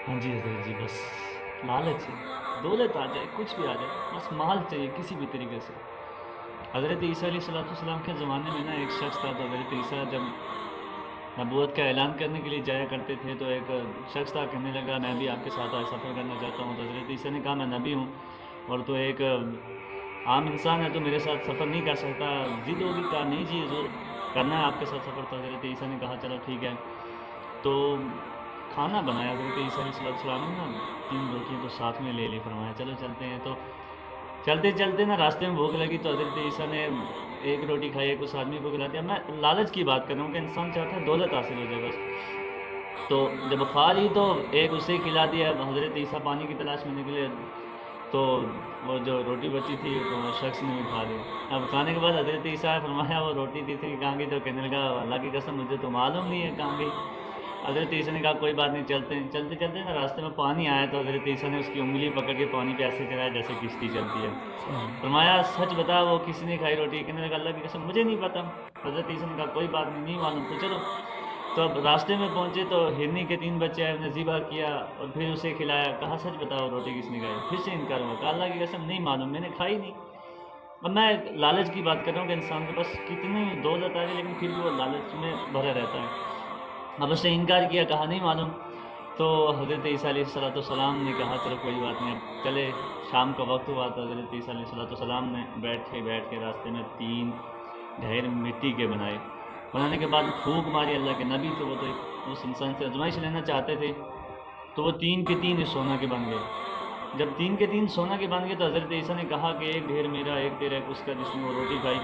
ہاں جی حضرت جی، بس لالچ ہے، دولت آ جائے، کچھ بھی آ جائے، بس مال چاہیے کسی بھی طریقے سے۔ حضرت عیسیٰ علیہ السلام کے زمانے میں نا ایک شخص تھا، تو حضرت عیسیٰ جب نبوت کا اعلان کرنے کے لیے جایا کرتے تھے تو ایک شخص تھا، کہنے لگا میں بھی آپ کے ساتھ آج سفر کرنا چاہتا ہوں۔ تو حضرت عیسیٰ نے کہا میں نبی ہوں اور تو ایک عام انسان ہے، تو میرے ساتھ سفر نہیں کر سکتا۔ ضد ہوگی، کہا نہیں جی حضور کرنا ہے آپ کے ساتھ سفر۔ تو حضرت عیسیٰ نے کہا چلو ٹھیک ہے، تو کھانا بنایا حضرت عیسیٰ علیہ السلام نے نا، 3 روٹیاں تو ساتھ میں لے لی، فرمایا چلو چلتے ہیں۔ تو چلتے چلتے نا راستے میں بھوک لگی، تو حضرت عیسیٰ نے ایک روٹی کھائی، ایک اس آدمی کو کھلا دیا۔ میں لالچ کی بات کر رہا ہوں کہ انسان چاہتا ہے دولت حاصل ہو جائے بس۔ تو جب کھا لی تو ایک اسے کھلا دیا، حضرت عیسیٰ پانی کی تلاش میں نکلے، تو وہ جو روٹی بچی تھی تو وہ شخص نے بھی کھا لی۔ اب کھانے کے بعد حضرت عیسیٰ نے فرمایا وہ روٹی تیسری کہاں گئی؟ تو کہنے لگا اللہ کی قسم مجھے تو معلوم نہیں ہے کہاں گئی۔ حضرت عیسیٰ نے کہا کوئی بات نہیں، چلتے ہیں۔ چلتے چلتے نا راستے میں پانی آیا، تو حضرت عیسیٰ نے اس کی انگلی پکڑ کے پانی پہ ایسے چلایا جیسے کشتی چلتی ہے۔ فرمایا سچ بتا وہ کسی نے کھائی روٹی؟ کہنے لگا اللہ کی قسم مجھے نہیں پتا۔ حضرت عیسیٰ نے کہا کوئی بات نہیں، نہیں معلوم تو چلو۔ تو اب راستے میں پہنچے تو ہرنی کے 3 بچے آئے، انہیں ذبح کیا اور پھر اسے کھلایا۔ کہا سچ بتاؤ روٹی کس نے کھائی؟ پھر سے انکار ہوا، کہا اللہ کی قسم نہیں معلوم، میں نے کھائی نہیں۔ اب میں لالچ کی بات کر رہا ہوں کہ انسان کے پاس کتنی دولت آ جائے لیکن پھر بھی وہ لالچ میں بھرا رہتا ہے۔ اب اس نے انکار کیا، کہا نہیں معلوم۔ تو حضرت عیسیٰ علیہ السلام نے کہا چلو کوئی بات نہیں، اب چلے۔ شام کا وقت ہوا تو حضرت عیسیٰ علیہ السلام نے بیٹھ کے راستے میں 3 ڈھیر مٹی کے بنانے کے بعد پھونک ماری۔ اللہ کے نبی تو وہ تو اس انسان سے آزمائش لینا چاہتے تھے، تو وہ 3 کے 3 سونا کے بن گئے۔ جب 3 کے 3 سونا کے بن گئے تو حضرت عیسیٰ نے کہا کہ ایک ڈھیر میرا، ایک تیرا، ایک اس کا جس نے وہ روٹی کھائی۔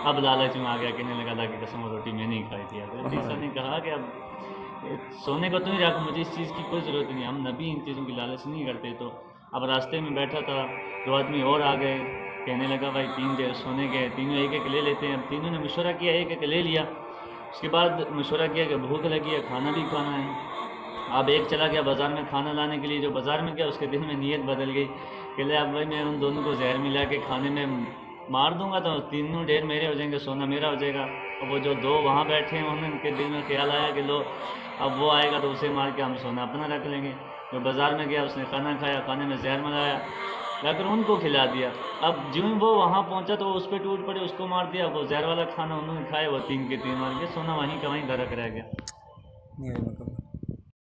اب لالچ میں آ گیا، کہنے لگا اللہ کی قسم وہ روٹی میں نہیں کھائی تھی۔ حضرت عیسیٰ نے کہا کہ اب سونے کو تم ہی رکھ، مجھے اس چیز کی کوئی ضرورت نہیں، ہم نبی ان چیزوں کی لالچ نہیں کرتے۔ تو اب راستے میں بیٹھا تھا، 2 آدمی اور آ گئے، کہنے لگا بھائی 3 ڈھیر سونے کے، تینوں ایک ایک لے لیتے ہیں۔ اب تینوں نے مشورہ کیا، ایک ایک لے لیا۔ اس کے بعد مشورہ کیا کہ بھوک لگی ہے، کھانا بھی کھانا ہے۔ اب ایک چلا گیا بازار میں کھانا لانے کے لیے، جو بازار میں گیا اس کے دل میں نیت بدل گئی کہ لے اب بھائی میں ان دونوں کو زہر ملا کے کھانے میں مار دوں گا تو تینوں ڈھیر میرے ہو جائیں گے، سونا میرا ہو جائے گا۔ اور وہ جو 2 وہاں بیٹھے ہیں ان کے دل میں خیال آیا کہ لو اب وہ آئے گا تو اسے مار کے ہم سونا اپنا رکھ لیں گے۔ جو بازار میں گیا اس نے کھانا کھایا، کھانے میں زہر ملایا، لا کر ان کو کھلا دیا۔ اب جوں وہ وہاں پہنچا تو وہ اس پہ ٹوٹ پڑے، اس کو مار دیا۔ وہ زہر والا کھانا انہوں نے کھایا، وہ 3 کے 3 مار کے، سونا وہیں کا وہیں درک رہ گیا۔